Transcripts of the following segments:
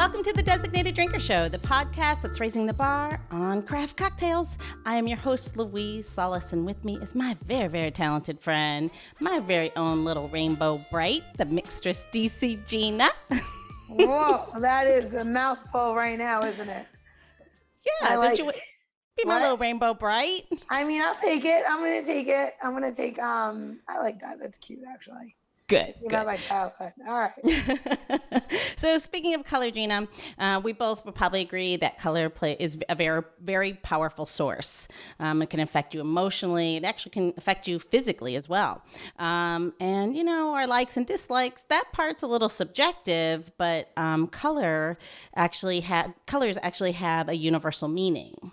Welcome to the Designated Drinker Show, the podcast that's raising the bar on craft cocktails. I am your host, Louise Solis, and with me is my very, very talented friend, my very own little rainbow bright, the mixtress DC Gina. Whoa, that is a mouthful right now, isn't it? Yeah, don't you be my little rainbow bright? I mean, I'll take it. I'm gonna take it. I like that. That's cute, actually. Good. About my childhood. All right. So speaking of color, Gina, we both will probably agree that color is a very, very powerful source. It can affect you emotionally. It actually can affect you physically as well. And, you know, our likes and dislikes, that part's a little subjective, but colors actually have a universal meaning.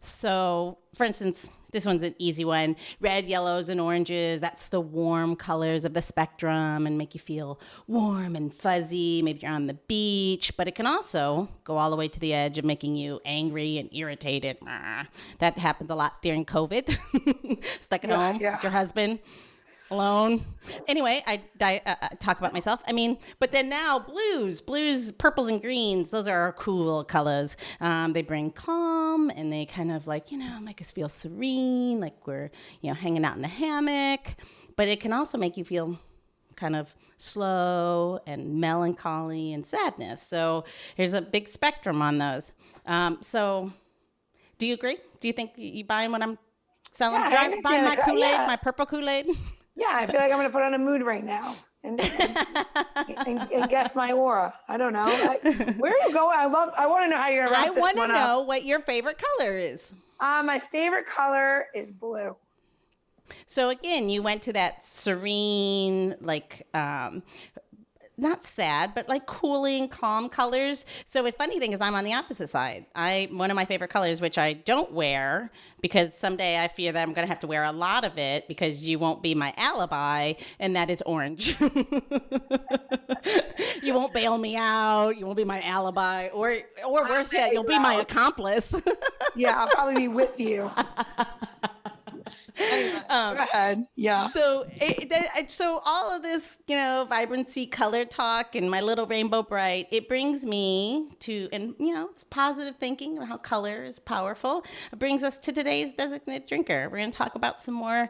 So, for instance, this one's an easy one. Red, yellows, and oranges, that's the warm colors of the spectrum and make you feel warm and fuzzy. Maybe you're on the beach, but it can also go all the way to the edge of making you angry and irritated. That happens a lot during COVID. Stuck at home with your husband. Alone. Anyway, I talk about myself. I mean, but then now blues, purples and greens, those are our cool colors. They bring calm and they kind of like, you know, make us feel serene, like we're, you know, hanging out in a hammock. But it can also make you feel kind of slow and melancholy and sadness. So there's a big spectrum on those. So do you agree? Do you think you buying what I'm selling? Buying my Kool-Aid, my purple Kool-Aid? Yeah, I feel like I'm going to put on a mood right now and guess my aura. I don't know. Where are you going? I want to know how you're going to wrap this one up. I want to know what your favorite color is. My favorite color is blue. So again, you went to that serene, like, not sad, but like cooling, calm colors. So the funny thing is I'm on the opposite side. One of my favorite colors, which I don't wear because someday I fear that I'm going to have to wear a lot of it because you won't be my alibi, and that is orange. You won't bail me out. You won't be my alibi, or worse yet, you'll be my accomplice. Yeah, I'll probably be with you. Go ahead. Yeah. So all of this, you know, vibrancy, color talk, and my little rainbow bright, it brings me to, and you know, it's positive thinking about how color is powerful. It brings us to today's designated drinker. We're going to talk about some more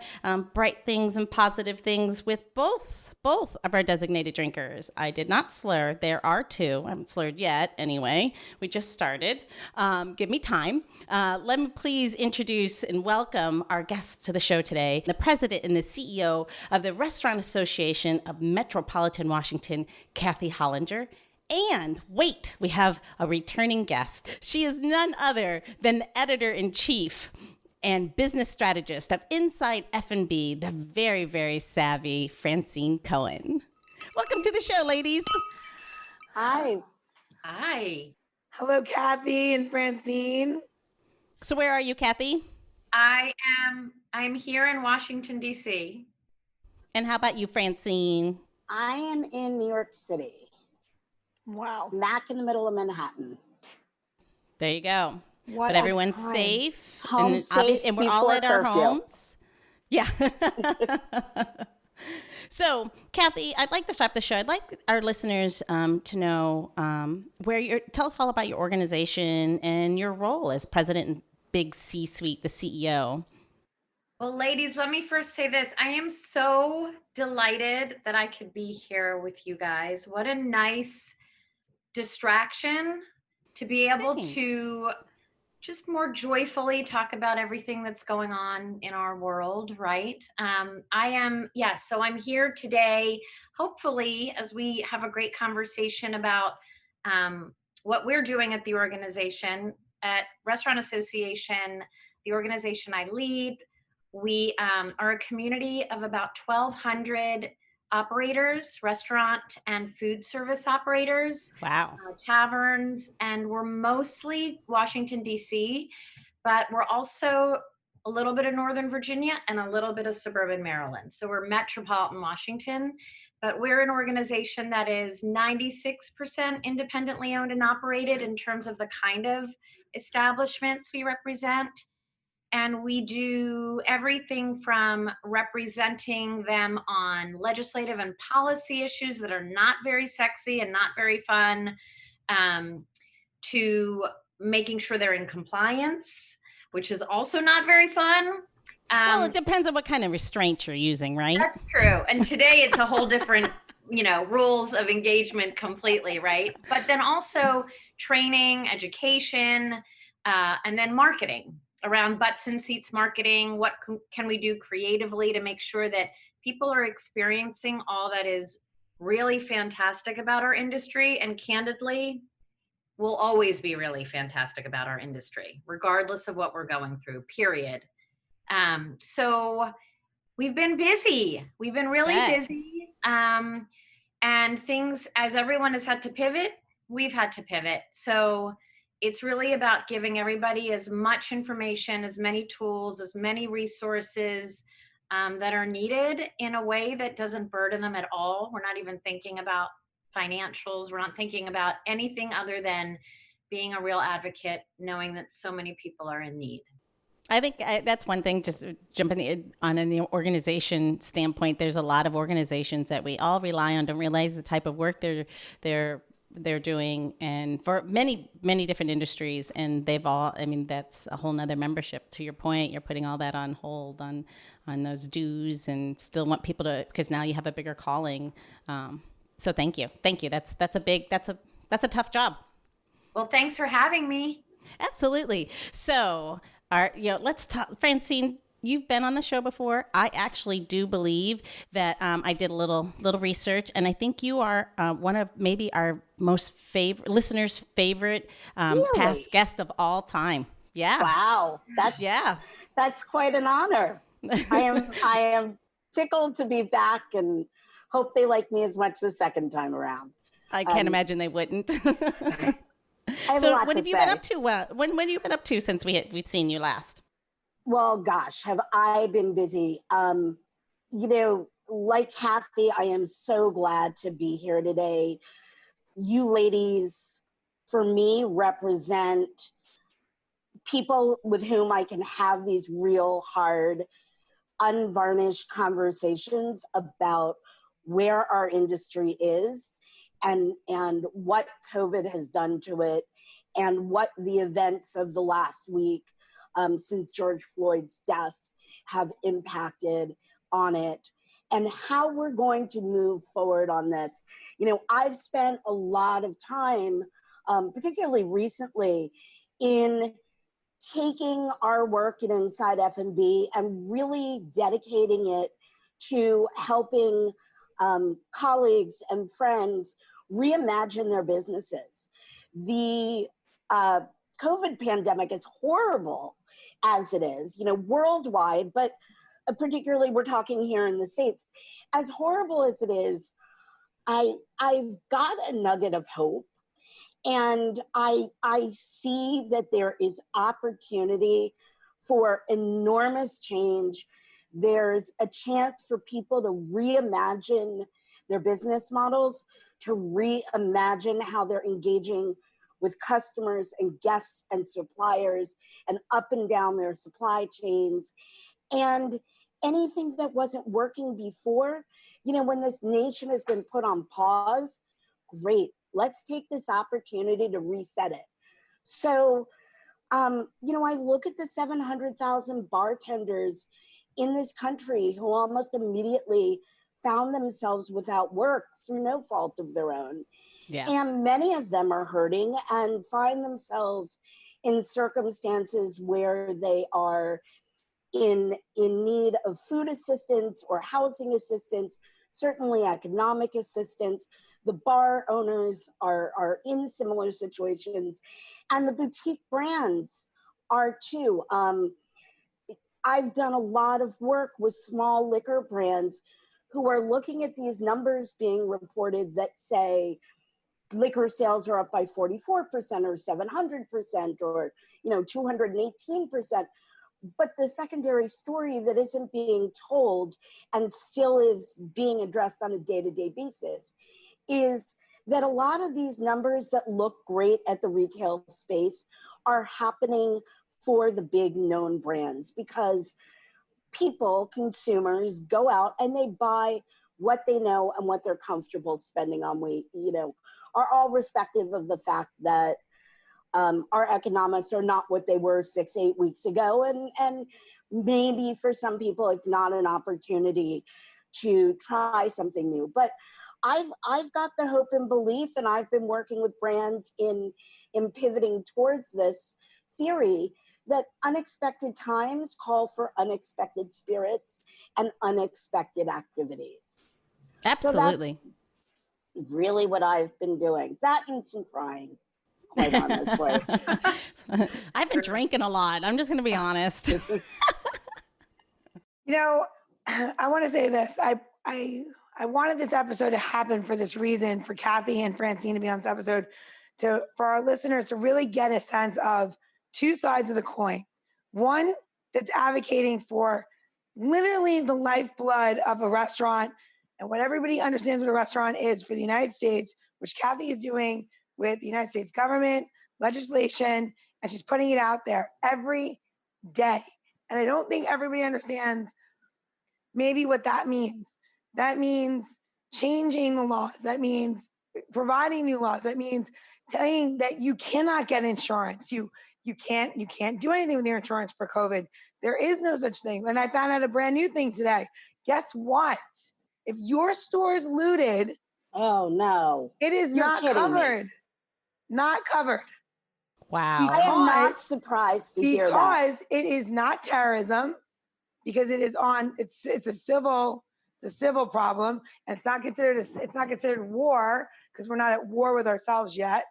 bright things and positive things with both of our designated drinkers. I did not slur. There are two. I haven't slurred yet. Anyway, we just started. Give me time. Let me please introduce and welcome our guests to the show today, the president and the CEO of the Restaurant Association of Metropolitan Washington, Kathy Hollinger. And wait, we have a returning guest. She is none other than the editor-in-chief and business strategist of InsideF&B, the very, very savvy Francine Cohen. Welcome to the show, ladies. Hi. Hello, Kathy and Francine. So where are you, Kathy? I'm here in Washington, D.C. And how about you, Francine? I am in New York City. Wow. Smack in the middle of Manhattan. There you go. But everyone's safe. Home safe and we're all at our homes. Yeah. So, Kathy, I'd like to start the show. I'd like our listeners to know tell us all about your organization and your role as president and big C-suite, the CEO. Well, ladies, let me first say this. I am so delighted that I could be here with you guys. What a nice distraction to be able to just more joyfully talk about everything that's going on in our world, right? So I'm here today, hopefully, as we have a great conversation about what we're doing at the organization. At Restaurant Association, the organization I lead, we are a community of about 1,200 operators, restaurant and food service operators. Wow. Taverns, and we're mostly Washington, D.C., but we're also a little bit of Northern Virginia and a little bit of suburban Maryland. So we're Metropolitan Washington, but we're an organization that is 96% independently owned and operated in terms of the kind of establishments we represent. And we do everything from representing them on legislative and policy issues that are not very sexy and not very fun, to making sure they're in compliance, which is also not very fun. Well, it depends on what kind of restraint you're using, right? That's true. And today it's a whole different, rules of engagement completely, right? But then also training, education, and then marketing around butts and seats marketing. What can we do creatively to make sure that people are experiencing all that is really fantastic about our industry, and candidly, will always be really fantastic about our industry, regardless of what we're going through, period. So we've been busy. We've been really busy. And things, as everyone has had to pivot, we've had to pivot. So it's really about giving everybody as much information, as many tools, as many resources that are needed in a way that doesn't burden them at all. We're not even thinking about financials. We're not thinking about anything other than being a real advocate, knowing that so many people are in need. I think that's one thing, just jumping in on an organization standpoint. There's a lot of organizations that we all rely on, don't realize the type of work they're doing, and for many, many different industries. And they've all, that's a whole nother membership. To your point, you're putting all that on hold on those dues, and still want people to, because now you have a bigger calling. So thank you. That's a tough job. Well, thanks for having me. Absolutely. So, let's talk, Francine. You've been on the show before. I actually do believe that I did a little research, and I think you are one of maybe our most listeners' favorite Really? past guest of all time. Yeah. Wow. That's quite an honor. I am tickled to be back, and hope they like me as much the second time around. I can't imagine they wouldn't. I have So a lot what to have you say. been up to? When have you been up to since we've seen you last? Well, gosh, have I been busy. Like Kathy, I am so glad to be here today. You ladies, for me, represent people with whom I can have these real hard, unvarnished conversations about where our industry is and what COVID has done to it, and what the events of the last week since George Floyd's death have impacted on it, and how we're going to move forward on this. I've spent a lot of time, particularly recently, in taking our work in InsideF&B and really dedicating it to helping colleagues and friends reimagine their businesses. The COVID pandemic is horrible as it is, worldwide, but particularly we're talking here in the States. As horrible as it is, I've got a nugget of hope. And I see that there is opportunity for enormous change. There's a chance for people to reimagine their business models, to reimagine how they're engaging with customers and guests and suppliers and up and down their supply chains. And anything that wasn't working before, when this nation has been put on pause, great. Let's take this opportunity to reset it. So, I look at the 700,000 bartenders in this country who almost immediately found themselves without work through no fault of their own. Yeah. And many of them are hurting and find themselves in circumstances where they are in need of food assistance or housing assistance, certainly economic assistance. The bar owners are in similar situations, and the boutique brands are too. I've done a lot of work with small liquor brands who are looking at these numbers being reported that say liquor sales are up by 44% or 700% or 218%. But the secondary story that isn't being told and still is being addressed on a day-to-day basis is that a lot of these numbers that look great at the retail space are happening for the big known brands, because people, consumers, go out and they buy what they know and what they're comfortable spending on weight, are all respective of the fact that our economics are not what they were 6-8 weeks ago. And maybe for some people, it's not an opportunity to try something new. But I've got the hope and belief, and I've been working with brands in pivoting towards this theory that unexpected times call for unexpected spirits and unexpected activities. Absolutely. So that's really what I've been doing. That and some crying, quite honestly. I've been drinking a lot. I'm just going to be honest. I want to say this. I wanted this episode to happen for this reason, for Kathy and Francine to be on this episode, for our listeners to really get a sense of two sides of the coin. One that's advocating for literally the lifeblood of a restaurant and what everybody understands what a restaurant is for the United States, which Kathy is doing with the United States government, legislation, and she's putting it out there every day. And I don't think everybody understands maybe what that means. That means changing the laws. That means providing new laws. That means telling that you cannot get insurance. You can't do anything with your insurance for COVID. There is no such thing. And I found out a brand new thing today. Guess what? If your store is looted, oh no, it is not covered. Not covered. Wow. I am not surprised to hear that. Because it is not terrorism, because it is it's a civil problem, and it's not considered war, because we're not at war with ourselves yet.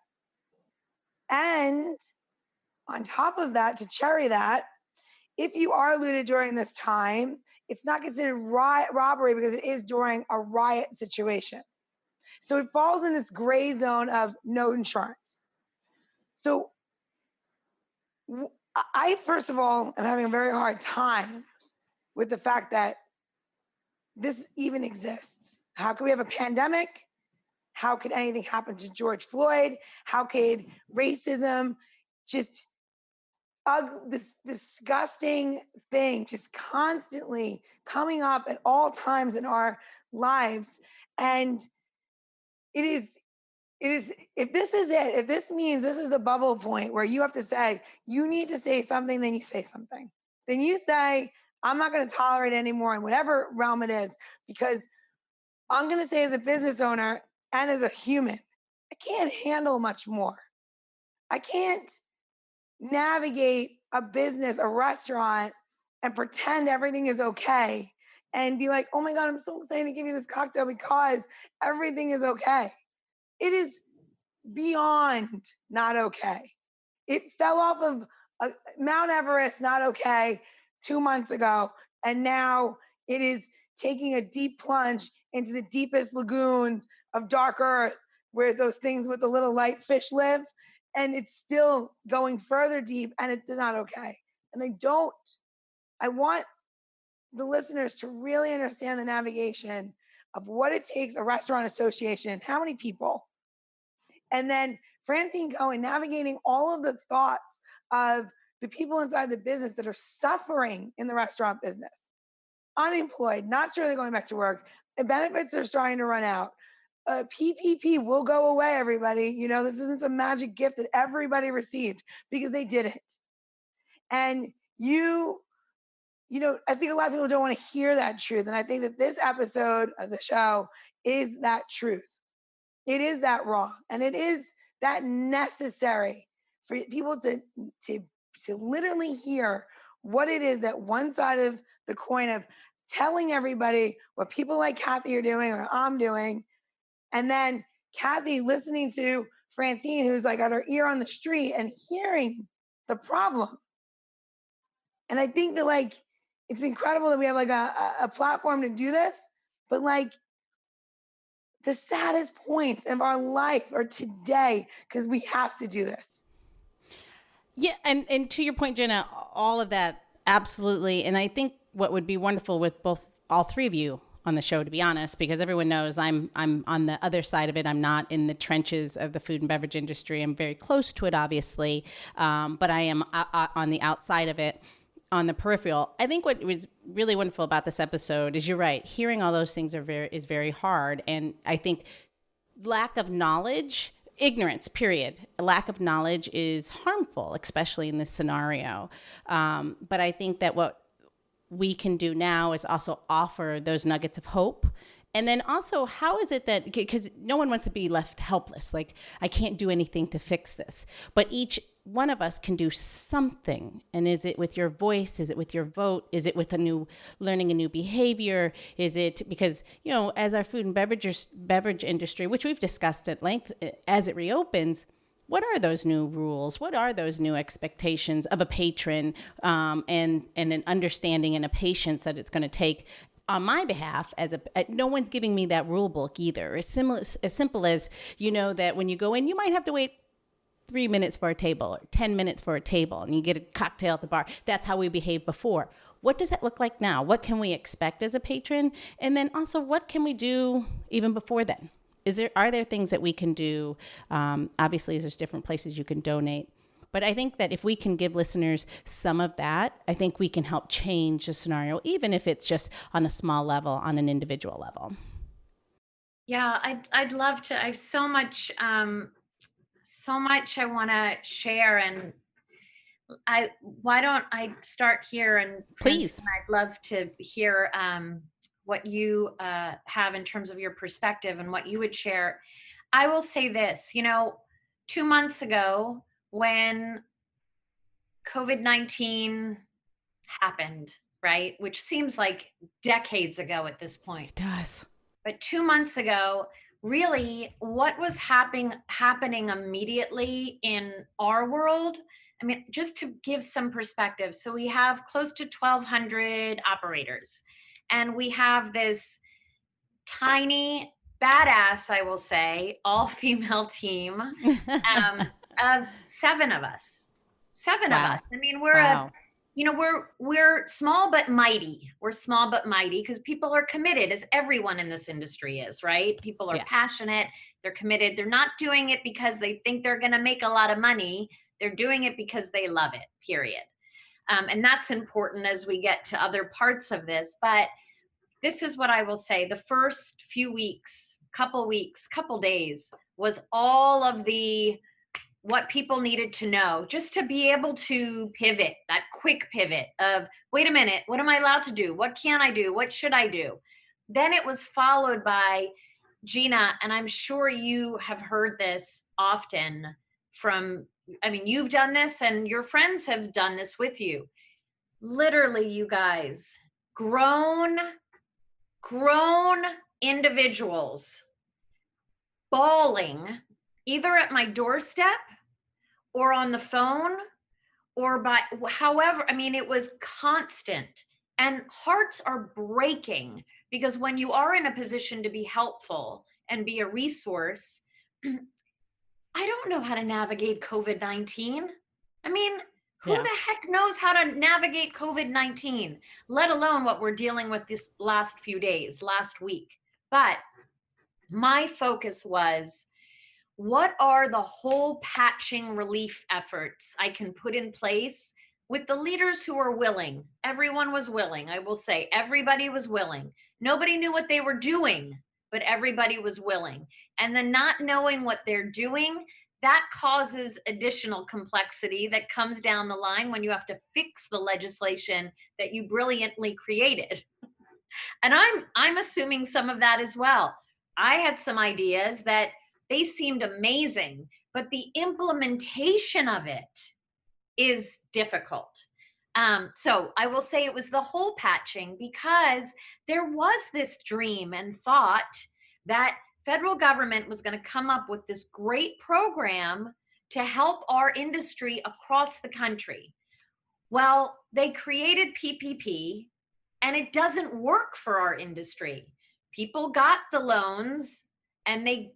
And on top of that, to cherry that, if you are looted during this time, it's not considered robbery because it is during a riot situation. So it falls in this gray zone of no insurance. So I, first of all, am having a very hard time with the fact that this even exists. How could we have a pandemic? How could anything happen to George Floyd? How could racism, just this disgusting thing, just constantly coming up at all times in our lives? And it is, if this is it, if this means this is the bubble point where you have to say, you need to say something, then you say something. Then you say, I'm not going to tolerate it anymore in whatever realm it is, because I'm going to say, as a business owner and as a human, I can't handle much more. I can't navigate a business, a restaurant, and pretend everything is okay and be like, oh my God, I'm so excited to give you this cocktail because everything is okay. It is beyond not okay. It fell off of Mount Everest, not okay, 2 months ago. And now it is taking a deep plunge into the deepest lagoons of dark earth, where those things with the little light fish live. And it's still going further deep, and it's not okay. And I want the listeners to really understand the navigation of what it takes, a restaurant association, how many people. And then Francine Cohen navigating all of the thoughts of the people inside the business that are suffering in the restaurant business. Unemployed, not sure they're going back to work. The benefits are starting to run out. PPP will go away, everybody. This isn't some magic gift that everybody received, because they didn't. And I think a lot of people don't want to hear that truth. And I think that this episode of the show is that truth. It is that raw, and it is that necessary for people to literally hear what it is that one side of the coin of telling everybody what people like Kathy are doing or I'm doing, and then Kathy listening to Francine, who's like got her ear on the street and hearing the problem. And I think that it's incredible that we have a platform to do this, but the saddest points of our life are today, because we have to do this. Yeah. And to your point, Jenna, all of that, absolutely. And I think what would be wonderful with all three of you on the show, to be honest, because everyone knows I'm on the other side of it. I'm not in the trenches of the food and beverage industry. I'm very close to it, obviously. But I am on the outside of it. on the peripheral. I think what was really wonderful about this episode is you're right. Hearing all those things is very hard. And I think lack of knowledge, ignorance, period. A lack of knowledge is harmful, especially in this scenario. But I think that what we can do now is also offer those nuggets of hope. And then also, how is it that, because no one wants to be left helpless, like, I can't do anything to fix this, but each one of us can do something. And is it with your voice? Is it with your vote? Is it with learning a new behavior? Is it because, as our food and beverage industry, which we've discussed at length, as it reopens, what are those new rules? What are those new expectations of a patron, and an understanding and a patience that it's going to take on my behalf? No one's giving me that rule book either. As simple as, that when you go in, you might have to wait 3 minutes for a table or 10 minutes for a table, and you get a cocktail at the bar. That's how we behaved before. What does it look like now? What can we expect as a patron? And then also, what can we do even before then? Are there things that we can do? Obviously, there's different places you can donate. But I think that if we can give listeners some of that, I think we can help change the scenario, even if it's just on a small level, on an individual level. Yeah, I'd love to. I have so much I want to share, and why don't I start here? And please, I'd love to hear what you have in terms of your perspective and what you would share. I will say this, 2 months ago, when COVID-19 happened, right? Which seems like decades ago at this point. It does. But 2 months ago, really, what was happening immediately in our world? I mean, just to give some perspective. So we have close to 1,200 operators, and we have this tiny, badass, I will say, all-female team of 7 of us. 7 of us. I mean, we're small but mighty. We're small but mighty because people are committed, as everyone in this industry is, right? People are passionate. They're committed. They're not doing it because they think they're going to make a lot of money. They're doing it because they love it, period. And that's important as we get to other parts of this. But this is what I will say. The first few weeks, couple days, was all of what people needed to know just to be able to pivot, that quick pivot of, wait a minute, what am I allowed to do? What can I do? What should I do? Then it was followed by, Gina, and I'm sure you have heard this often you've done this and your friends have done this with you. Literally, you guys, grown individuals bawling either at my doorstep or on the phone or however, it was constant, and hearts are breaking because when you are in a position to be helpful and be a resource, I don't know how to navigate COVID-19. Who the heck knows how to navigate COVID-19, let alone what we're dealing with this last week. But my focus was, what are the whole patching relief efforts I can put in place with the leaders who are willing? Everyone was willing. I will say everybody was willing. Nobody knew what they were doing, but everybody was willing. And the not knowing what they're doing, that causes additional complexity that comes down the line when you have to fix the legislation that you brilliantly created. And I'm assuming some of that as well. I had some ideas that they seemed amazing, but the implementation of it is difficult. So I will say it was the whole patching, because there was this dream and thought that federal government was going to come up with this great program to help our industry across the country. Well, they created PPP, and it doesn't work for our industry. People got the loans and they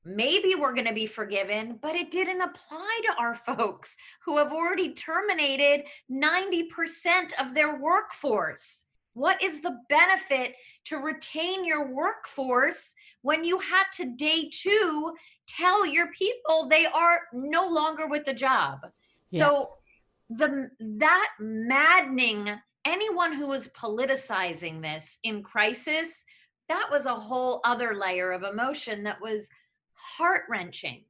maybe were going to be forgiven, but it didn't apply to our folks who have already terminated 90% of their workforce. What is the benefit to retain your workforce when you had to day 2 tell your people they are no longer with the job? So that maddening, anyone who was politicizing this in crisis, that was a whole other layer of emotion that was heart-wrenching.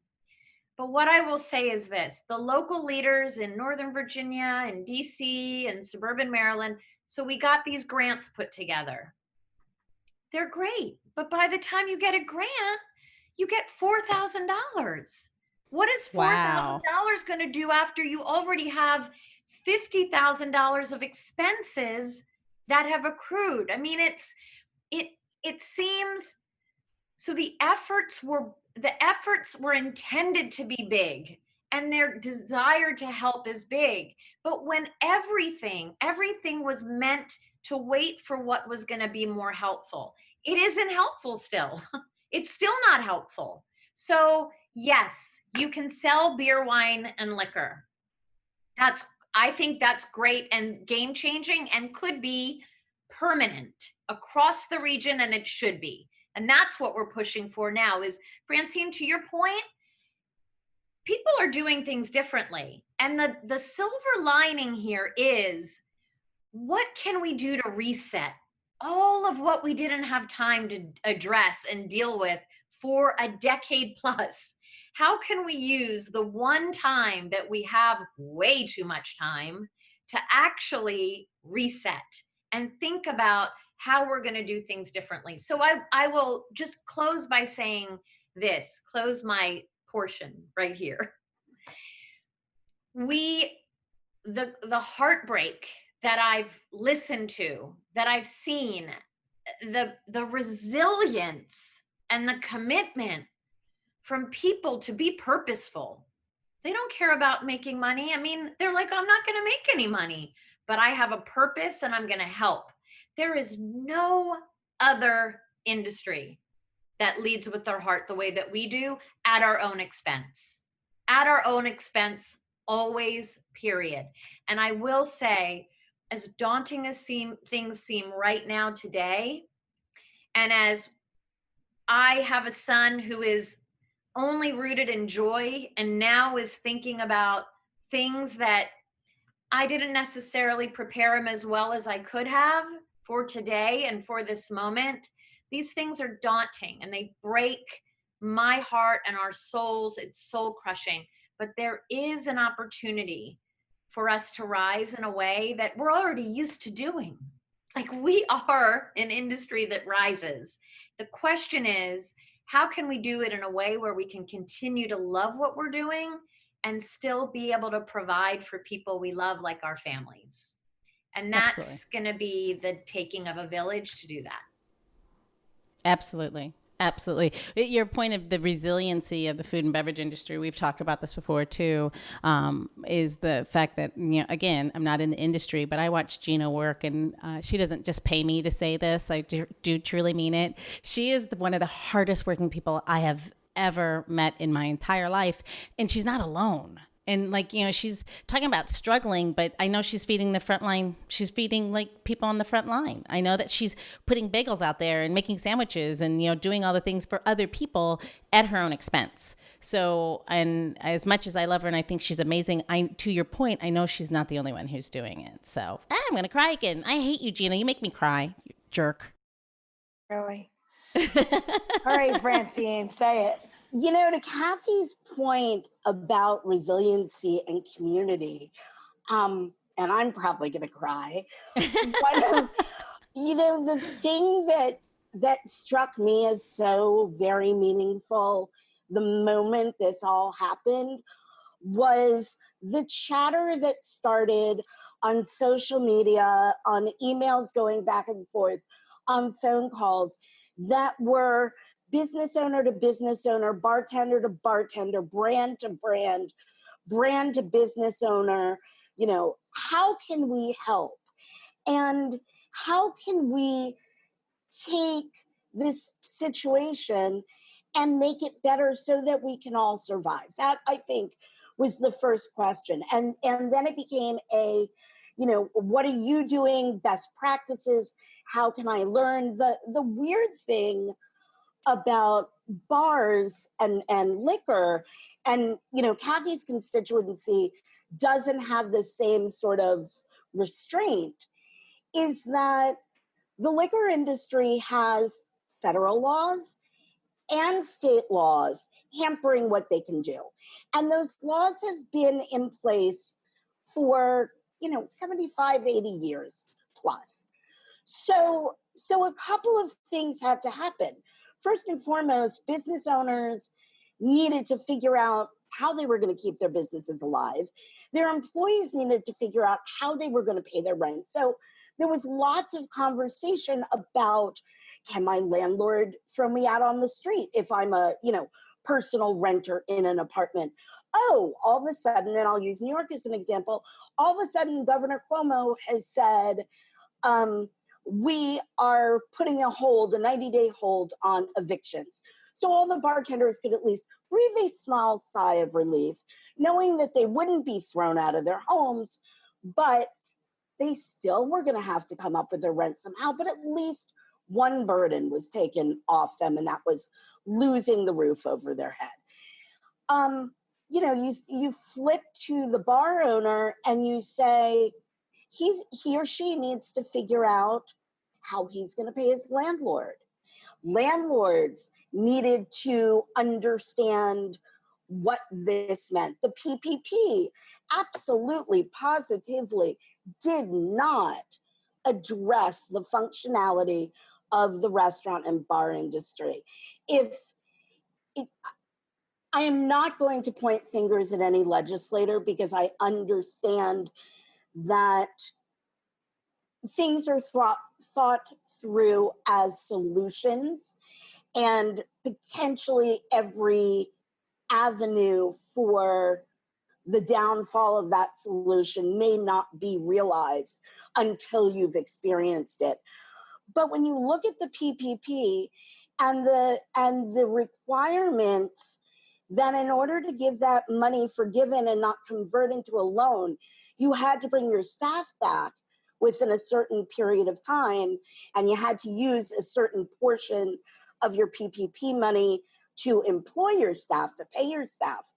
But what I will say is this: the local leaders in Northern Virginia and DC and suburban Maryland, so we got these grants put together. They're great, but by the time you get a grant, you get $4,000. What is $4,000 going to do after you already have $50,000 of expenses that have accrued? I mean, it seems so. The efforts were intended to be big, and their desire to help is big. But when everything was meant to wait for what was going to be more helpful, it isn't helpful still. It's still not helpful. So yes, you can sell beer, wine, and liquor. I think that's great and game changing and could be permanent across the region, and it should be. And that's what we're pushing for now is, Francine, to your point, people are doing things differently. And the silver lining here is, what can we do to reset all of what we didn't have time to address and deal with for a decade plus? How can we use the one time that we have way too much time to actually reset and think about how we're going to do things differently? So I will just close by saying this, close my portion right here. The heartbreak that I've listened to, that I've seen, the resilience and the commitment from people to be purposeful. They don't care about making money. I mean, they're like, I'm not going to make any money, but I have a purpose and I'm going to help. There is no other industry that leads with their heart the way that we do, at our own expense. At our own expense, always, period. And I will say, as daunting as things seem right now today, and as I have a son who is only rooted in joy and now is thinking about things that I didn't necessarily prepare him as well as I could have for today and for this moment, these things are daunting and they break my heart and our souls. It's soul crushing, but there is an opportunity for us to rise in a way that we're already used to doing. Like, we are an industry that rises. The question is, how can we do it in a way where we can continue to love what we're doing and still be able to provide for people we love, like our families? And that's going to be the taking of a village to do that. Absolutely. Absolutely. Your point of the resiliency of the food and beverage industry, we've talked about this before too, is the fact that, you know, again, I'm not in the industry, but I watch Gina work, and she doesn't just pay me to say this. I do truly mean it. She is one of the hardest working people I have ever met in my entire life, and she's not alone. And like, you know, she's talking about struggling, but I know she's feeding the front line. She's feeding like people on the front line. I know that she's putting bagels out there and making sandwiches and, you know, doing all the things for other people at her own expense. So, and as much as I love her and I think she's amazing, to your point, I know she's not the only one who's doing it. So I'm going to cry again. I hate you, Gina. You make me cry, you jerk. Really? All right, Francine, say it. You know, to Kathy's point about resiliency and community, and I'm probably going to cry, but, you know, the thing that struck me as so very meaningful the moment this all happened was the chatter that started on social media, on emails going back and forth, on phone calls that were business owner to business owner, bartender to bartender, brand to brand, brand to business owner. You know, how can we help? And how can we take this situation and make it better so that we can all survive? That, I think, was the first question. And then it became a, you know, what are you doing? Best practices. How can I learn? The weird thing about bars and liquor, and, you know, Kathy's constituency doesn't have the same sort of restraint is that the liquor industry has federal laws and state laws hampering what they can do. And those laws have been in place for, 75, 80 years plus. So a couple of things had to happen. First and foremost, business owners needed to figure out how they were going to keep their businesses alive. Their employees needed to figure out how they were going to pay their rent. So there was lots of conversation about, can my landlord throw me out on the street if I'm a, personal renter in an apartment? Oh, all of a sudden, and I'll use New York as an example, all of a sudden Governor Cuomo has said, we are putting a 90-day hold on evictions. So all the bartenders could at least breathe a small sigh of relief, knowing that they wouldn't be thrown out of their homes, but they still were going to have to come up with their rent somehow. But at least one burden was taken off them, and that was losing the roof over their head. You flip to the bar owner and you say, he or she needs to figure out how he's going to pay his landlord. Landlords needed to understand what this meant. The PPP absolutely, positively did not address the functionality of the restaurant and bar industry. I am not going to point fingers at any legislator because I understand that things are thought through as solutions, and potentially every avenue for the downfall of that solution may not be realized until you've experienced it. But when you look at the PPP and the requirements that in order to give that money forgiven and not convert into a loan, you had to bring your staff back within a certain period of time, and you had to use a certain portion of your PPP money to employ your staff, to pay your staff.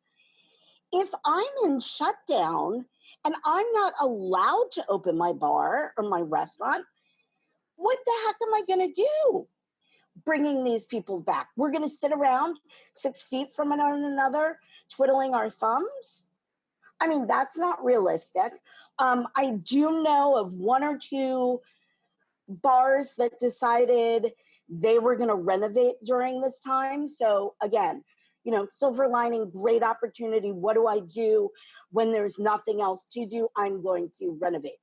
If I'm in shutdown and I'm not allowed to open my bar or my restaurant, what the heck am I going to do bringing these people back? We're going to sit around 6 feet from one another, twiddling our thumbs? I mean, that's not realistic. I do know of 1 or 2 bars that decided they were going to renovate during this time. So again, silver lining, great opportunity. What do I do when there's nothing else to do? I'm going to renovate.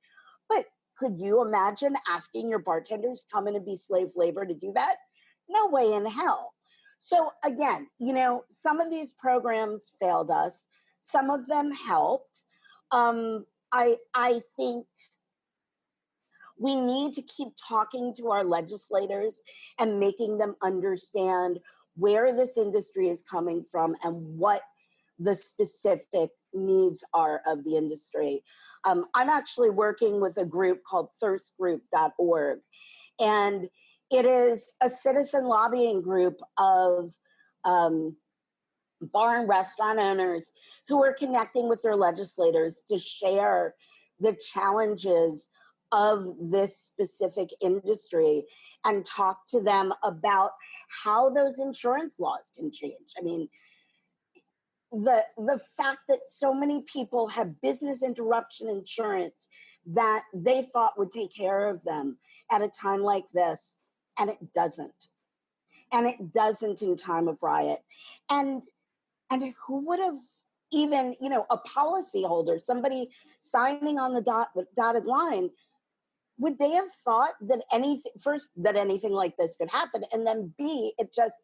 But could you imagine asking your bartenders come in and be slave labor to do that? No way in hell. So again, some of these programs failed us. Some of them helped. I think we need to keep talking to our legislators and making them understand where this industry is coming from and what the specific needs are of the industry. I'm actually working with a group called thirstgroup.org, and it is a citizen lobbying group of bar and restaurant owners who are connecting with their legislators to share the challenges of this specific industry and talk to them about how those insurance laws can change. I mean, the fact that so many people have business interruption insurance that they thought would take care of them at a time like this, and it doesn't. And it doesn't in time of riot. And who would have even, a policyholder, somebody signing on the dotted line, would they have thought that anything like this could happen? And then B, it just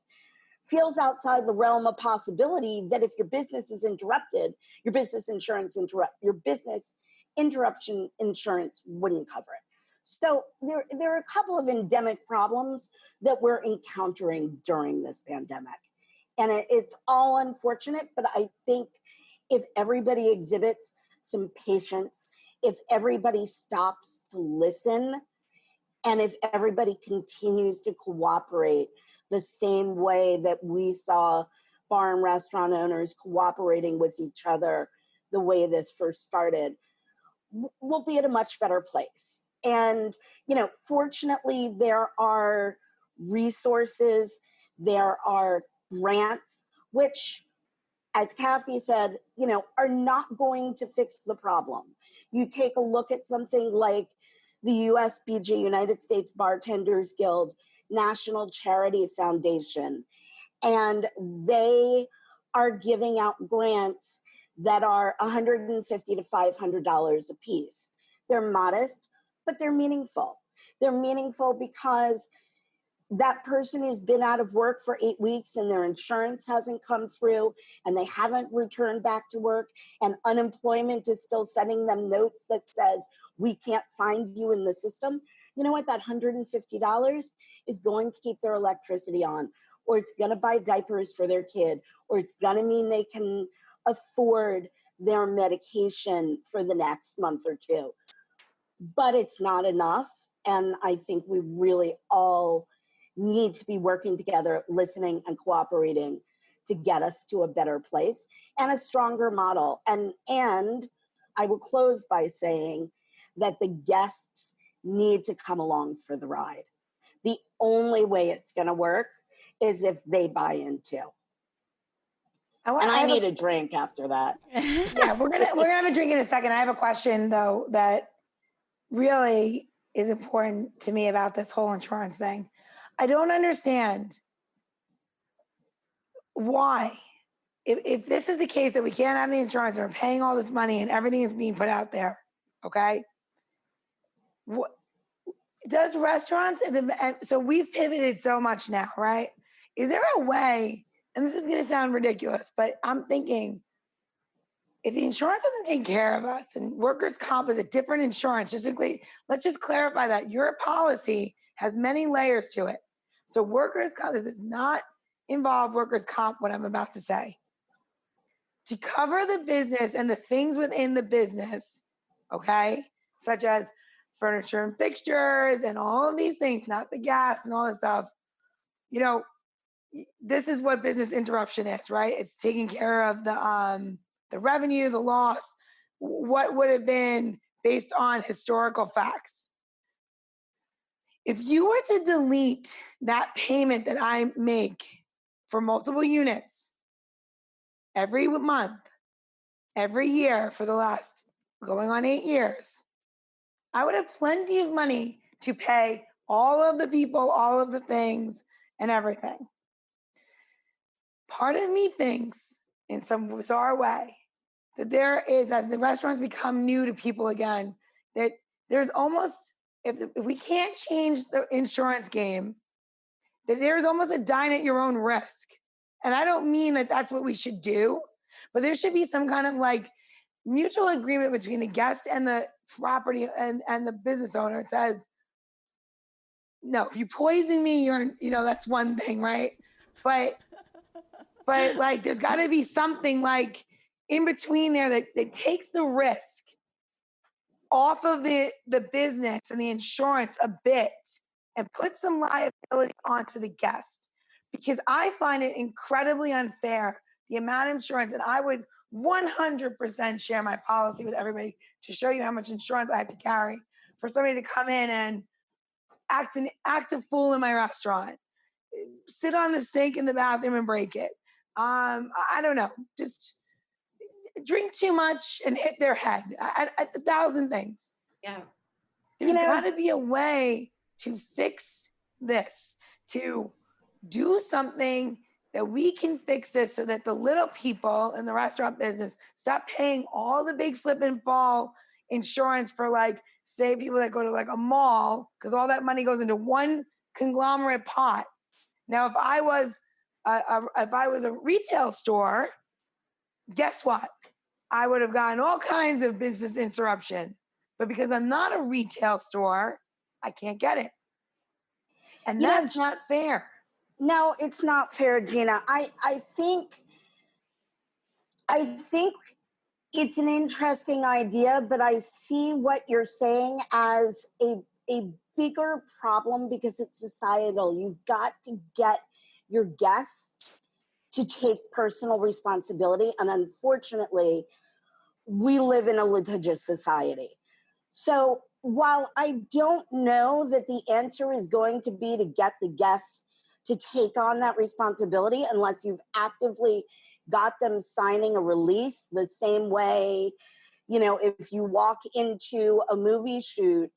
feels outside the realm of possibility that if your business is interrupted, your business interruption insurance wouldn't cover it. So there are a couple of endemic problems that we're encountering during this pandemic. And it's all unfortunate, but I think if everybody exhibits some patience, if everybody stops to listen, and if everybody continues to cooperate the same way that we saw bar and restaurant owners cooperating with each other the way this first started, we'll be at a much better place. And, fortunately, there are resources, there are grants, which, as Kathy said, are not going to fix the problem. You take a look at something like the USBG, United States Bartenders Guild, National Charity Foundation, and they are giving out grants that are $150 to $500 a piece. They're modest, but they're meaningful. They're meaningful because that person who's been out of work for 8 weeks and their insurance hasn't come through and they haven't returned back to work, and unemployment is still sending them notes that says, we can't find you in the system. You know what? That $150 is going to keep their electricity on, or it's going to buy diapers for their kid, or it's going to mean they can afford their medication for the next month or two. But it's not enough. And I think we really all need to be working together, listening and cooperating to get us to a better place and a stronger model. And I will close by saying that the guests need to come along for the ride. The only way it's going to work is if they buy in too. I need a drink after that. Yeah, we're gonna have a drink in a second. I have a question though that really is important to me about this whole insurance thing. I don't understand why, if this is the case that we can't have the insurance and we're paying all this money and everything is being put out there, okay? What does restaurants, so we've pivoted so much now, right? Is there a way, and this is going to sound ridiculous, but I'm thinking, if the insurance doesn't take care of us, and workers' comp is a different insurance, let's just clarify that your policy has many layers to it. So workers' comp, this does not involve workers' comp, what I'm about to say. To cover the business and the things within the business, okay, such as furniture and fixtures and all of these things, not the gas and all this stuff, this is what business interruption is, right? It's taking care of the revenue, the loss, what would have been based on historical facts. If you were to delete that payment that I make for multiple units every month, every year for the last going on 8 years, I would have plenty of money to pay all of the people, all of the things, and everything. Part of me thinks, in some bizarre way, that there is, as the restaurants become new to people again, that there's almost, if we can't change the insurance game, that there's almost a dine at your own risk. And I don't mean that that's what we should do, but there should be some kind of like mutual agreement between the guest and the property and the business owner. It says, no, if you poison me, that's one thing, right? But like, there's got to be something like in between there that takes the risk off of the business and the insurance a bit and puts some liability onto the guest. Because I find it incredibly unfair, the amount of insurance, and I would 100% share my policy with everybody to show you how much insurance I have to carry for somebody to come in and act a fool in my restaurant, sit on the sink in the bathroom and break it. I don't know, just drink too much and hit their head. 1,000 things. Yeah. There's got to be a way to fix this, to do something that we can fix this so that the little people in the restaurant business stop paying all the big slip and fall insurance for, like, say people that go to like a mall, because all that money goes into one conglomerate pot. Now, if I was a retail store, guess what? I would have gotten all kinds of business interruption. But because I'm not a retail store, I can't get it. And that's not fair. No, it's not fair, Gina. I think it's an interesting idea, but I see what you're saying as a bigger problem because it's societal. You've got to get your guests to take personal responsibility. And unfortunately, we live in a litigious society. So while I don't know that the answer is going to be to get the guests to take on that responsibility unless you've actively got them signing a release the same way, you know, if you walk into a movie shoot,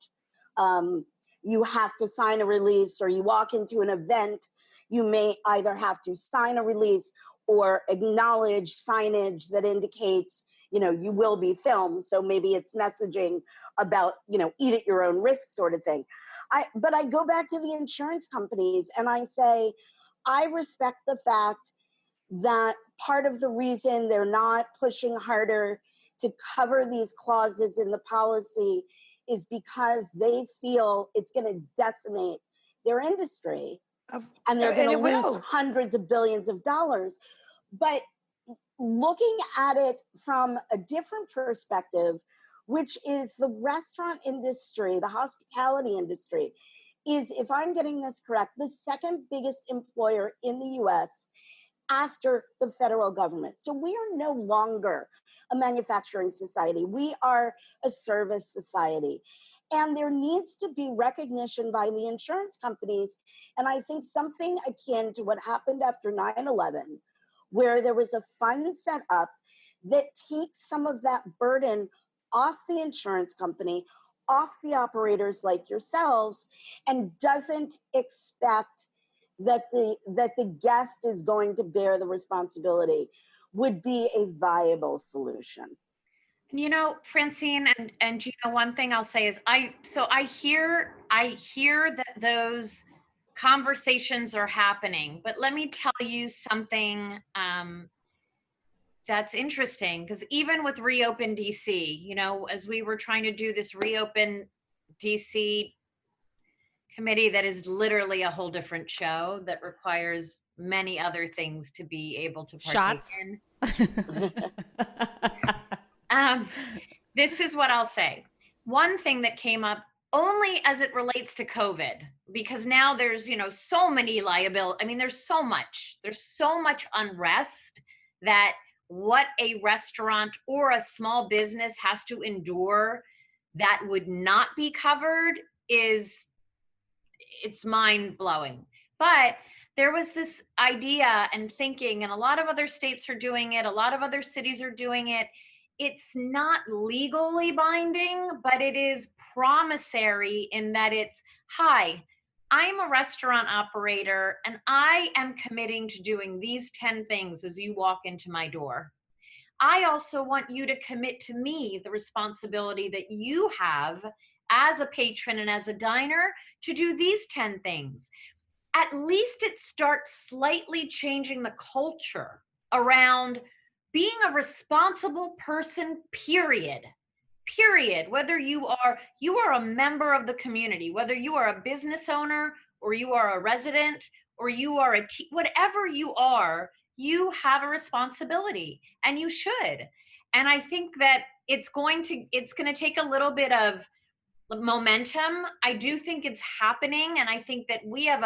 you have to sign a release, or you walk into an event, you may either have to sign a release or acknowledge signage that indicates, you know, you will be filmed. So maybe it's messaging about, you know, eat at your own risk sort of thing. But I go back to the insurance companies and I say, I respect the fact that part of the reason they're not pushing harder to cover these clauses in the policy is because they feel it's going to decimate their industry and they're going to lose hundreds of billions of dollars. But looking at it from a different perspective, which is the restaurant industry, the hospitality industry, is, if I'm getting this correct, the second biggest employer in the US after the federal government. So we are no longer a manufacturing society. We are a service society. And there needs to be recognition by the insurance companies. And I think something akin to what happened after 9/11, where there was a fund set up that takes some of that burden off the insurance company, off the operators like yourselves, and doesn't expect that the guest is going to bear the responsibility, would be a viable solution. You know, Francine and Gina, one thing I'll say is I hear that those conversations are happening, but let me tell you something that's interesting, because even with Reopen DC, you know, as we were trying to do this Reopen DC committee that is literally a whole different show that requires many other things to be able to partake in. This is what I'll say. One thing that came up only as it relates to COVID, because now there's, you know, so many liability. I mean, there's so much unrest that what a restaurant or a small business has to endure that would not be covered it's mind blowing. But there was this idea and thinking, and a lot of other states are doing it. A lot of other cities are doing it. It's not legally binding, but it is promissory in that it's, hi, I'm a restaurant operator and I am committing to doing these 10 things as you walk into my door. I also want you to commit to me the responsibility that you have as a patron and as a diner to do these 10 things. At least it starts slightly changing the culture around being a responsible person, period. Whether you are a member of the community, whether you are a business owner or you are a resident or you are whatever you are, you have a responsibility and you should. And I think that it's going to take a little bit of momentum. I do think it's happening. And I think that we have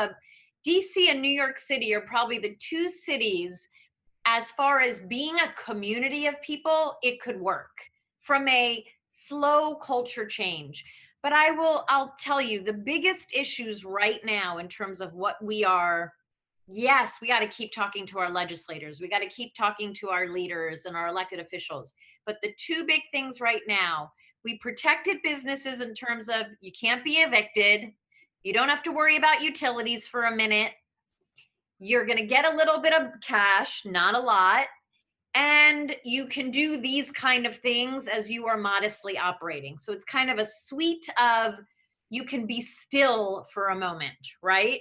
DC and New York City are probably the two cities, as far as being a community of people, it could work from a slow culture change. But I'll tell you, the biggest issues right now in terms of what we are, yes, we got to keep talking to our legislators. We got to keep talking to our leaders and our elected officials. But the two big things right now, we protected businesses in terms of you can't be evicted. You don't have to worry about utilities for a minute. You're going to get a little bit of cash, not a lot. And you can do these kind of things as you are modestly operating. So it's kind of a suite of, you can be still for a moment, right?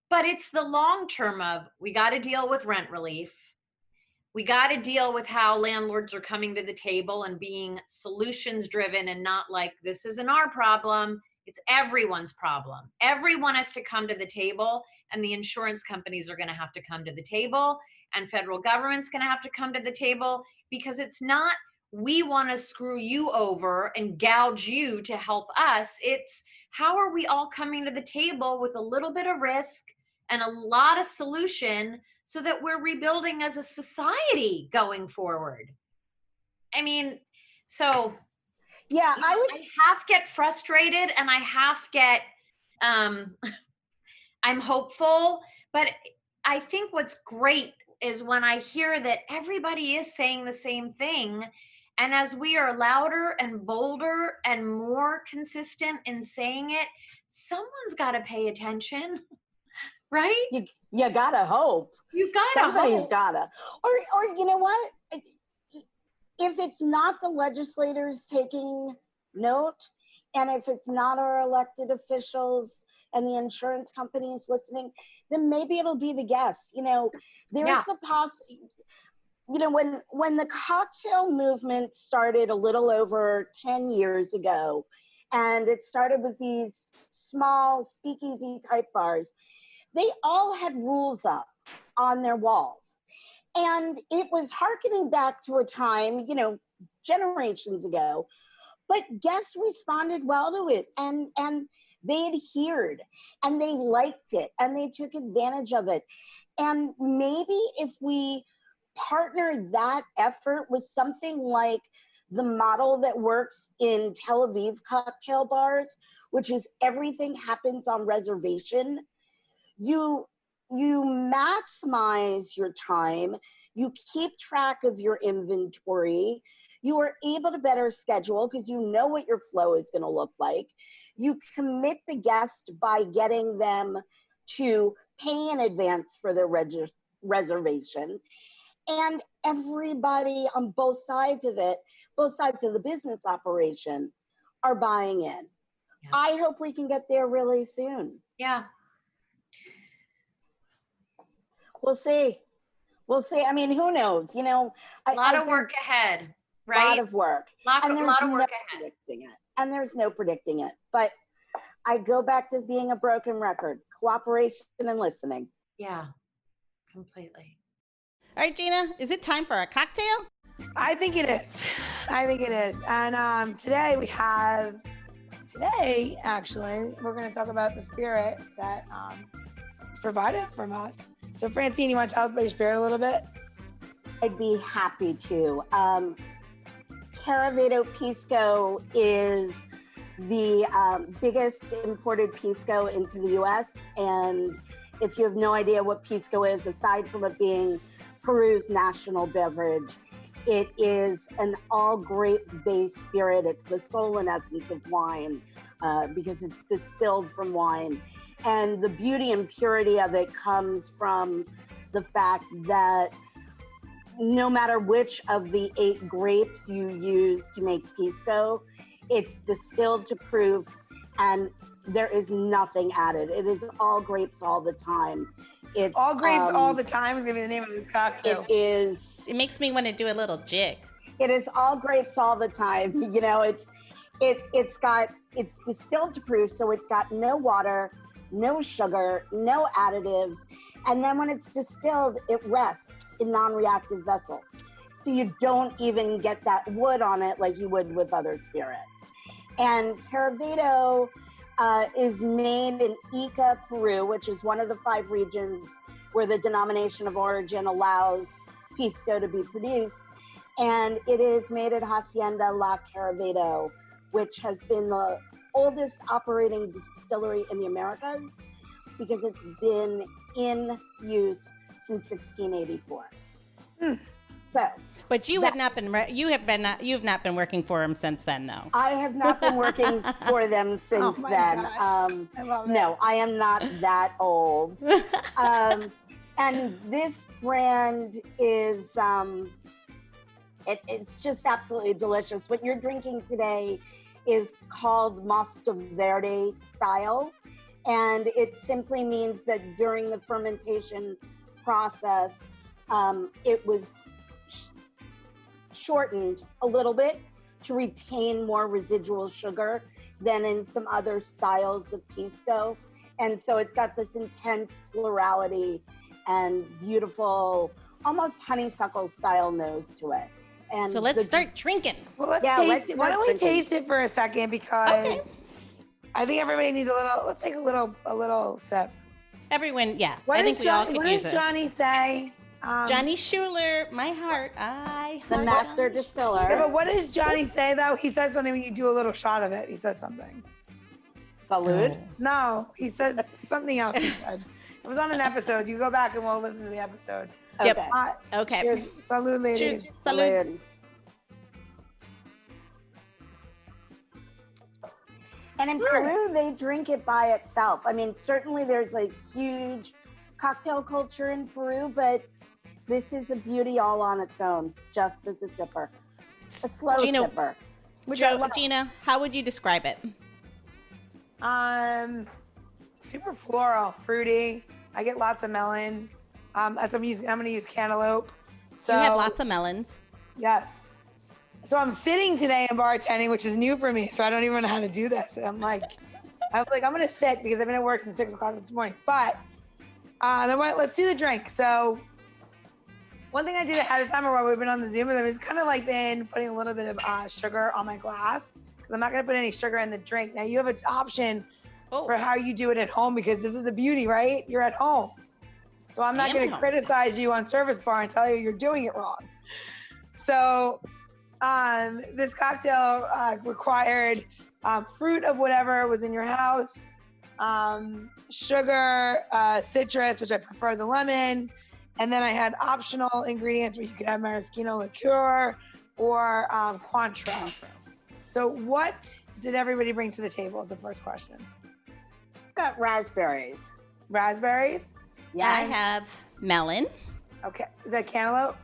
But it's the long term of, we got to deal with rent relief. We got to deal with how landlords are coming to the table and being solutions driven and not like, this isn't our problem. It's everyone's problem. Everyone has to come to the table, and the insurance companies are going to have to come to the table, and federal government's going to have to come to the table, because it's not, we want to screw you over and gouge you to help us. It's, how are we all coming to the table with a little bit of risk and a lot of solution so that we're rebuilding as a society going forward? I mean, So Yeah, I half get frustrated and I half get, I'm hopeful, but I think what's great is when I hear that everybody is saying the same thing. And as we are louder and bolder and more consistent in saying it, someone's got to pay attention, right? You gotta hope. You gotta Somebody's hope. gotta. Or you know what? If it's not the legislators taking note, and if it's not our elected officials and the insurance companies listening, then maybe it'll be the guests. You know, there's the you know, when the cocktail movement started a little over 10 years ago, and it started with these small speakeasy type bars, they all had rules up on their walls. And it was hearkening back to a time, you know, generations ago, but guests responded well to it, and they adhered, and they liked it, and they took advantage of it. And maybe if we partner that effort with something like the model that works in Tel Aviv cocktail bars, which is everything happens on reservation, you maximize your time, you keep track of your inventory, you are able to better schedule because you know what your flow is going to look like. You commit the guest by getting them to pay in advance for their reservation. And everybody on both sides of it, both sides of the business operation, are buying in. Yeah. I hope we can get there really soon. Yeah. We'll see. We'll see. I mean, who knows? You know, a lot of work ahead, right? A lot of work. And there's a lot of work ahead. Predicting it. And there's no predicting it. But I go back to being a broken record. Cooperation and listening. Yeah, completely. All right, Gina, is it time for our cocktail? I think it is. And today actually, we're going to talk about the spirit that is provided from us. So Francine, you want to tell us about your spirit a little bit? I'd be happy to. Caravedo Pisco is the biggest imported Pisco into the U.S. And if you have no idea what Pisco is, aside from it being Peru's national beverage, it is an all-grape-based spirit. It's the soul and essence of wine because it's distilled from wine. And the beauty and purity of it comes from the fact that no matter which of the 8 grapes you use to make Pisco, it's distilled to proof and there is nothing added. It is all grapes all the time. It's all grapes all the time is gonna be the name of this cocktail. It makes me want to do a little jig. It is all grapes all the time. You know, it's distilled to proof, so it's got no water, no sugar, no additives. And then when it's distilled, it rests in non-reactive vessels. So you don't even get that wood on it like you would with other spirits. And Caravedo is made in Ica, Peru, which is one of the 5 regions where the denomination of origin allows Pisco to be produced. And it is made at Hacienda La Caravedo, which has been the oldest operating distillery in the Americas because it's been in use since 1684. So, but you have not been working for them since then, though. I have not been working for them since then. I love it. No, I am not that old. And this brand is it's just absolutely delicious. What you're drinking today is called Mosto Verde style, and it simply means that during the fermentation process, it was shortened a little bit to retain more residual sugar than in some other styles of Pisco. And so it's got this intense florality and beautiful, almost honeysuckle style nose to it. And so let's start drinking. Well, let's taste it. Why don't we taste it for a second? Because I think everybody needs let's take a little sip. Everyone, yeah. What I think we all could use it. What does Johnny say? Johnny Schuler, my heart, The master Yeah, distiller. but what does Johnny say though? He says something when you do a little shot of it. He says something. Salud. No, he says something else. He said it was on an episode. You go back and we'll listen to the episode. Yep. Okay. Okay. Cheers. Salud, ladies. Cheers. Salud. And in Peru, they drink it by itself. I mean, certainly there's a huge cocktail culture in Peru, but this is a beauty all on its own, just as a sipper. A slow sipper. Which I love. Gina, how would you describe it? Super floral, fruity. I get lots of melon. As I'm gonna use cantaloupe. So You have lots of melons. yes. So I'm sitting today in bartending, which is new for me. So I don't even know how to do this. I'm like, I'm gonna sit because I've been at work since 6 o'clock this morning. But let's do the drink. So one thing I did ahead of time while we've been on the Zoom is kind of like been putting a little bit of sugar on my glass because I'm not gonna put any sugar in the drink. Now you have an option for how you do it at home because this is the beauty, right? You're at home. So I'm not gonna criticize you on Service Bar and tell you you're doing it wrong. So this cocktail required fruit of whatever was in your house, sugar, citrus, which I prefer the lemon, and then I had optional ingredients where you could have maraschino liqueur or Cointreau. So what did everybody bring to the table is the first question. Got raspberries. Raspberries? Yeah. I have melon. Okay. Is that cantaloupe?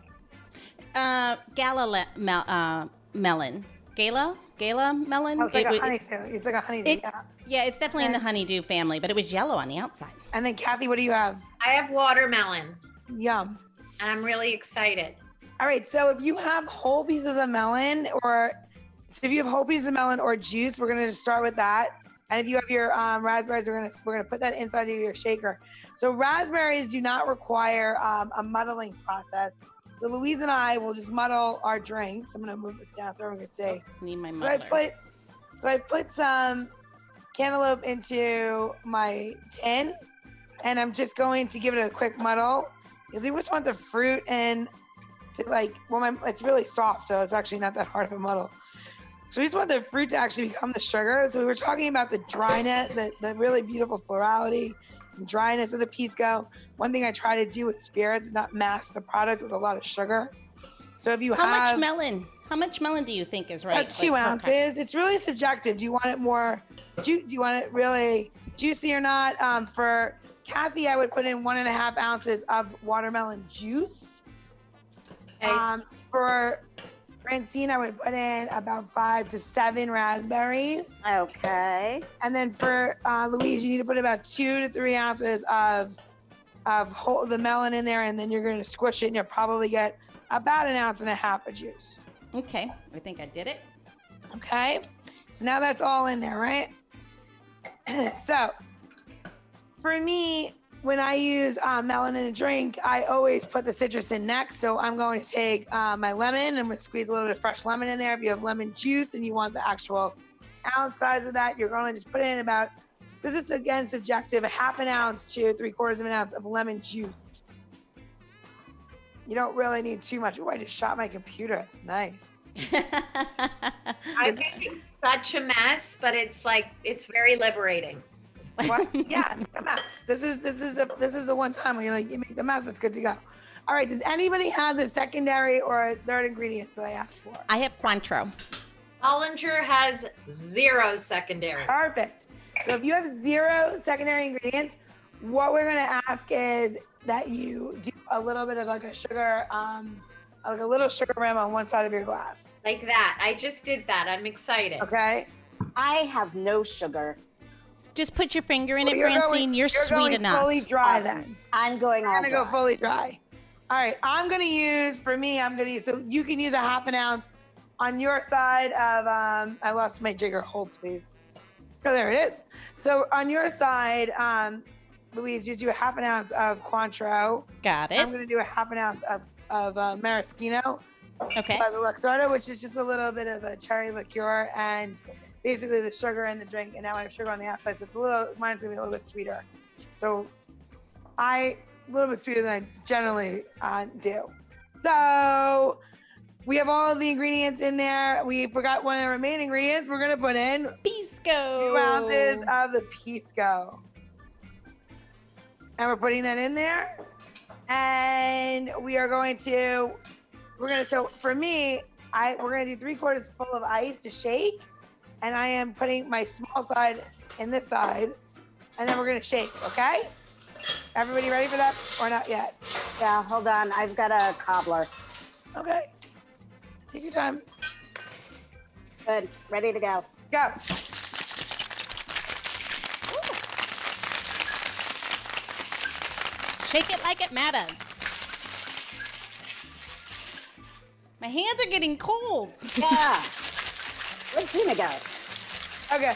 Melon. Gala melon. Oh, it's like a honeydew. It's like a honeydew. Yeah, it's definitely in the honeydew family, but it was yellow on the outside. And then Kathy, what do you have? I have watermelon, Yum. and I'm really excited. All right. So if you have whole pieces of melon or juice, we're gonna just start with that. And if you have your raspberries, we're gonna put that inside of your shaker. So raspberries do not require a muddling process. So Louise and I will just muddle our drinks. I'm gonna move this down so everyone can see. Need my So muddler. I put some cantaloupe into my tin, and I'm just going to give it a quick muddle because we just want the fruit and it's really soft, so it's actually not that hard of a muddle. So we just want the fruit to actually become the sugar. So we were talking about the dryness, the really beautiful florality and dryness of the pisco. One thing I try to do with spirits is not mask the product with a lot of sugar. So if you How have much melon do you think is right? about 2 ounces, it's really subjective. Do you want it more? Do you want it really juicy or not? For Kathy, I would put in 1.5 ounces of watermelon juice. For Francine, I would put in about 5 to 7 raspberries. Okay. And then for Louise, you need to put about 2 to 3 ounces of the melon in there, and then you're going to squish it, and you'll probably get about 1.5 ounces of juice. Okay, I think I did it. Okay, so now that's all in there, right? So for me, when I use melon in a drink, I always put the citrus in next. So I'm going to take my lemon and I'm going to squeeze a little bit of fresh lemon in there. If you have lemon juice and you want the actual ounce size of that, you're going to just put in about, this is again subjective, 1/2 ounce to 3/4 ounce of lemon juice. You don't really need too much. Oh, I just shot my computer. It's nice. I think it's such a mess, but it's very liberating. What? Yeah, make a mess. This is the one time when you make the mess, it's good to go. All right, does anybody have the secondary or third ingredients that I asked for? I have Cointreau. Hollinger has 0 secondary. Perfect. So if you have 0 secondary ingredients, what we're gonna ask is that you do a little bit of like a sugar, like a little sugar rim on one side of your glass. Like that. I just did that. I'm excited. Okay. I have no sugar. Just put your finger in it, You're Francine. You're sweet going enough. fully dry Awesome. then. I'm going all I'm gonna go dry. fully dry. All right, I'm gonna use, so you can use 1/2 ounce on your side of, I lost my jigger, hold please. Oh, there it is. So on your side, Louise, just do 1/2 ounce of Cointreau. Got it. I'm gonna do 1/2 ounce of maraschino. Okay. By the Luxardo, which is just a little bit of a cherry liqueur and basically the sugar in the drink. And now I have sugar on the outside, so mine's gonna be a little bit sweeter. So I little bit sweeter than I generally do. So we have all of the ingredients in there. We forgot one of the remaining ingredients. We're gonna put in Pisco. 2 ounces of the Pisco. And we're putting that in there. And we're gonna, so for me, we're gonna do 3/4 full of ice to shake. And I am putting my small side in this side. And then we're gonna shake, okay? Everybody ready for that or not yet? Yeah, hold on. I've got a cobbler. Okay. Take your time. Good. Ready to go. Go. Shake it like it matters. My hands are getting cold. Yeah. Where'd Gina go? Okay.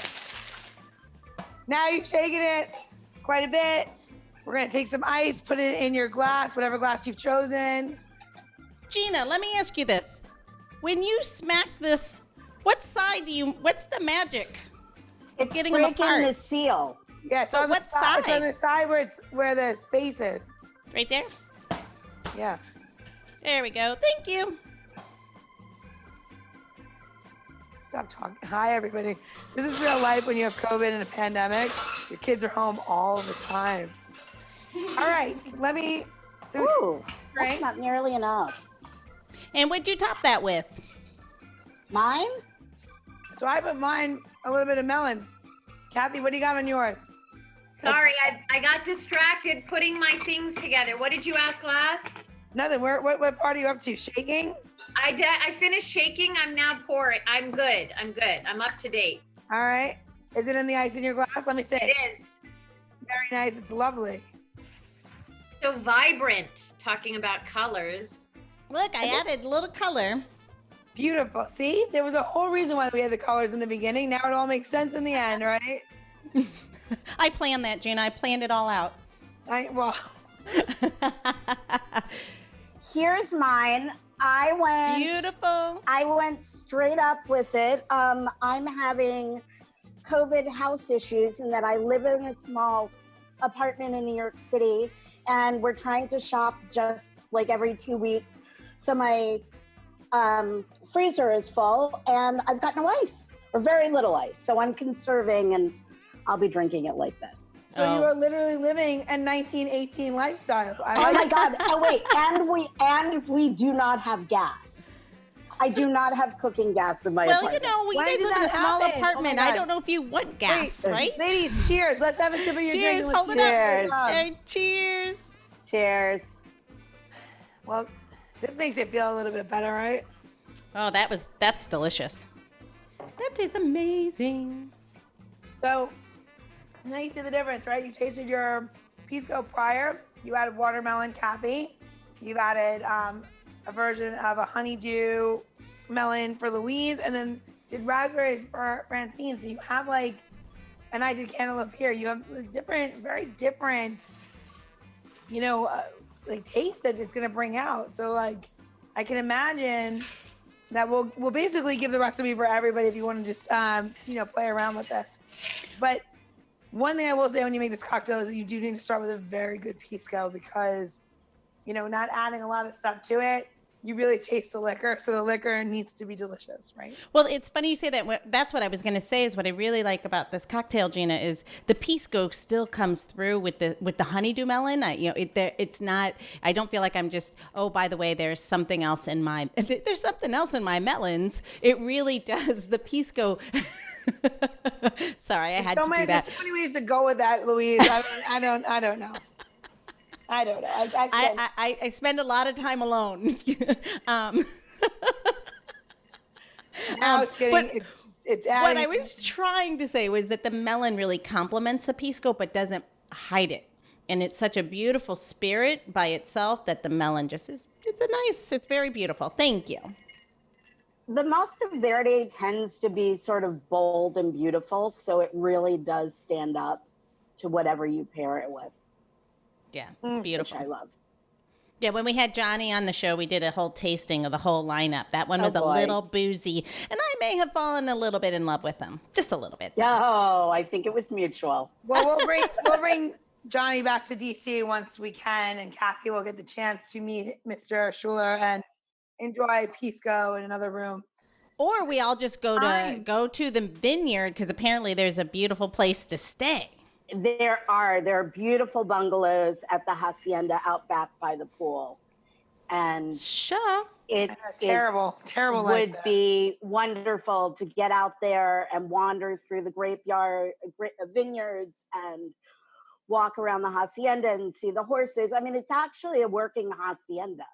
Now you've shaken it quite a bit. We're gonna take some ice, put it in your glass, whatever glass you've chosen. Gina, let me ask you this. When you smack this, what's the magic? It's Getting them breaking apart. the seal. Yeah, it's But on what the side. It's side? on the side where the space is. Right there? Yeah. There we go. Thank you. Stop talking. Hi, everybody. This is real life when you have COVID and a pandemic. Your kids are home all the time. All right, Ooh, that's right? not nearly enough. And what'd you top that with? Mine? So I put mine a little bit of melon. Kathy, what do you got on yours? Sorry, I got distracted putting my things together. What did you ask last? Nothing. What part are you up to? Shaking? I finished shaking. I'm now pouring. I'm good. I'm up to date. All right. Is it in the ice in your glass? Let me see. It is. Very nice. It's lovely. So vibrant, talking about colors. Look, I added a little color. Beautiful. See, there was a whole reason why we had the colors in the beginning. Now it all makes sense in the end, right? I planned that, Gina. I planned it all out. Well, Here's mine. Beautiful. I went straight up with it. I'm having COVID house issues in that I live in a small apartment in New York City, and we're trying to shop just like every 2 weeks. So my freezer is full, and I've got no ice, or very little ice. So I'm conserving, and I'll be drinking it like this. so you are literally living a 1918 lifestyle. Oh my God! Oh wait, and we do not have gas. I do not have cooking gas in my apartment. You When guys did live in a that small happen? apartment. Oh my I God. don't know if you want gas, Wait, right? Ladies, cheers. Let's have a sip of your drink. Cheers. and let's Hold it Cheers. up. Cheers. Cheers. Well, this makes it feel a little bit better, right? Oh, that's delicious. That tastes amazing. So now you see the difference, right? You tasted your Pisco prior. You added watermelon, Kathy. You've added a version of a honeydew melon for Louise, and then did raspberries for Francine. So you have and I did cantaloupe here. You have very different, taste that it's gonna bring out. So I can imagine that we'll basically give the recipe for everybody if you want to just play around with this. But one thing I will say when you make this cocktail is that you do need to start with a very good Pisco because not adding a lot of stuff to it, you really taste the liquor. So the liquor needs to be delicious, right? Well, it's funny you say that. That's what I was going to say is what I really like about this cocktail, Gina, is the Pisco still comes through with the honeydew melon. It's not, I don't feel like I'm just, oh, by the way, there's something else in my melons. It really does. The Pisco. Sorry, I had to do that. There's so many ways to go with that, Louise. I don't know. I don't know. I spend a lot of time alone. Now it's getting, it's adding. What I was trying to say was that the melon really complements the Pisco, but doesn't hide it. And it's such a beautiful spirit by itself that the melon just is, it's very beautiful. Thank you. The Mosta Verde tends to be sort of bold and beautiful, so it really does stand up to whatever you pair it with. Yeah, it's beautiful. Which I love. Yeah, when we had Johnny on the show, we did a whole tasting of the whole lineup. That one was a little boozy, and I may have fallen a little bit in love with him, just a little bit. Oh, I think it was mutual. Well, we'll bring Johnny back to DC once we can, and Kathy will get the chance to meet Mr. Schuler and enjoy Pisco in another room. Or we all just go to the vineyard, because apparently there's a beautiful place to stay. There are beautiful bungalows at the hacienda out back by the pool, and Sure. Terrible life would there. be wonderful to get out there and wander through the vineyards and walk around the hacienda and see the horses. I mean, it's actually a working hacienda,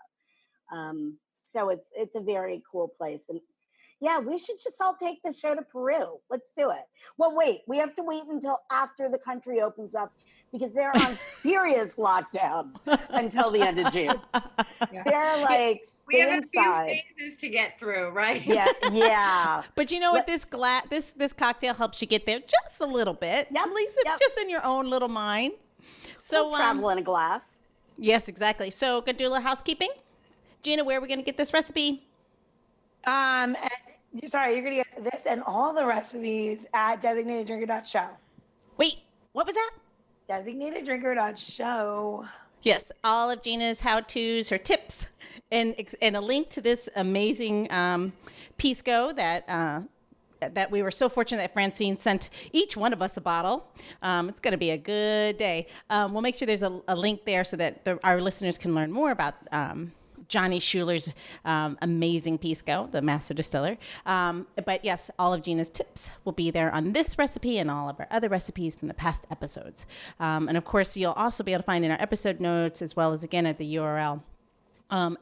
so it's a very cool place. And yeah, we should just all take the show to Peru. Let's do it. Well, wait, we have to wait until after the country opens up, because they're on serious lockdown until the end of June. Yeah. They're like, We have stay a inside. few phases to get through, right? Yeah. But you know what? This cocktail helps you get there just a little bit. Yep, At least yep. just in your own little mind. So We'll travel in a glass. yes, exactly. So gonna do a little housekeeping. Gina, where are we gonna get this recipe? And sorry, you're gonna get this and all the recipes at designateddrinker.show. Wait, what was that? Designateddrinker.show. Yes, all of Gina's how-tos, her tips, and a link to this amazing Pisco that we were so fortunate that Francine sent each one of us a bottle. It's going to be a good day. We'll make sure there's a link there so that our listeners can learn more about Johnny Schuler's amazing Pisco, the master distiller. But yes, all of Gina's tips will be there on this recipe and all of our other recipes from the past episodes. And of course, you'll also be able to find in our episode notes, as well as again at the URL,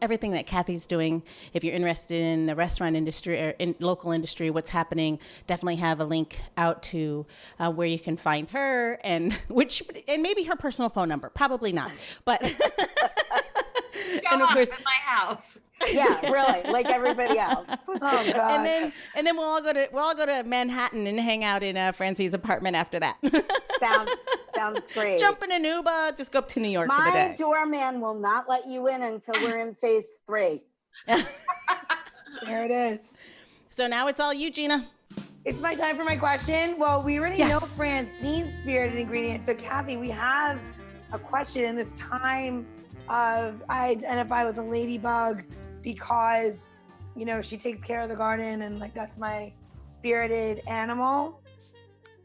everything that Kathy's doing. If you're interested in the restaurant industry or in local industry, what's happening, definitely have a link out to where you can find her and maybe her personal phone number. Probably not, but. And of course, in my house. Yeah, really, like everybody else. Oh God. And then we'll all go to Manhattan and hang out in Francine's apartment after that. Sounds great. Jump in an Uber, just go up to New York for the My day. doorman will not let you in until we're in phase 3. There it is. So now it's all you, Gina. It's my time for my question. Well, we already Yes. know Francine's spirited ingredient. So Kathy, we have a question in this time of I identify with a ladybug because, you know, she takes care of the garden and like that's my spirited animal.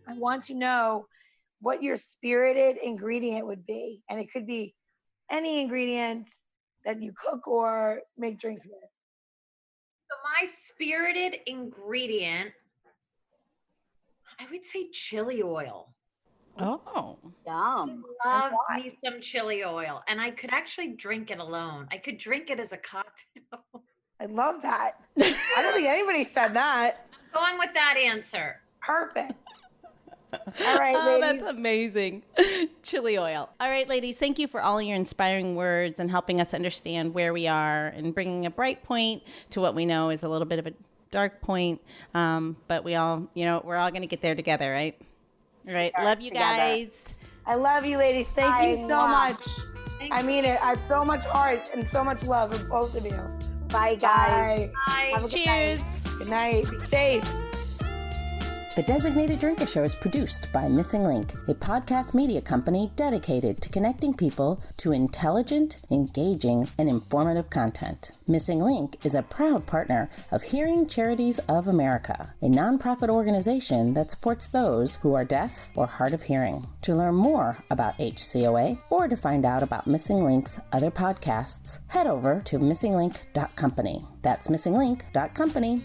I want to know what your spirited ingredient would be. And it could be any ingredient that you cook or make drinks with. So my spirited ingredient, I would say chili oil. Oh. Yum. Love me some chili oil. And I could actually drink it alone. I could drink it as a cocktail. I love that. I don't think anybody said that. Going with that answer. Perfect. All right, Oh, ladies. that's amazing. Chili oil. All right, ladies, thank you for all your inspiring words and helping us understand where we are and bringing a bright point to what we know is a little bit of a dark point. But we all, we're all going to get there together, right? All right. Love you guys. I love you, ladies. Thank you so much. I mean it. I have so much heart and so much love for both of you. Bye, guys. Bye. Have a good Cheers. Good night. Be safe. The Designated Drinker Show is produced by Missing Link, a podcast media company dedicated to connecting people to intelligent, engaging, and informative content. Missing Link is a proud partner of Hearing Charities of America, a nonprofit organization that supports those who are deaf or hard of hearing. To learn more about HCOA or to find out about Missing Link's other podcasts, head over to missinglink.company. That's missinglink.company.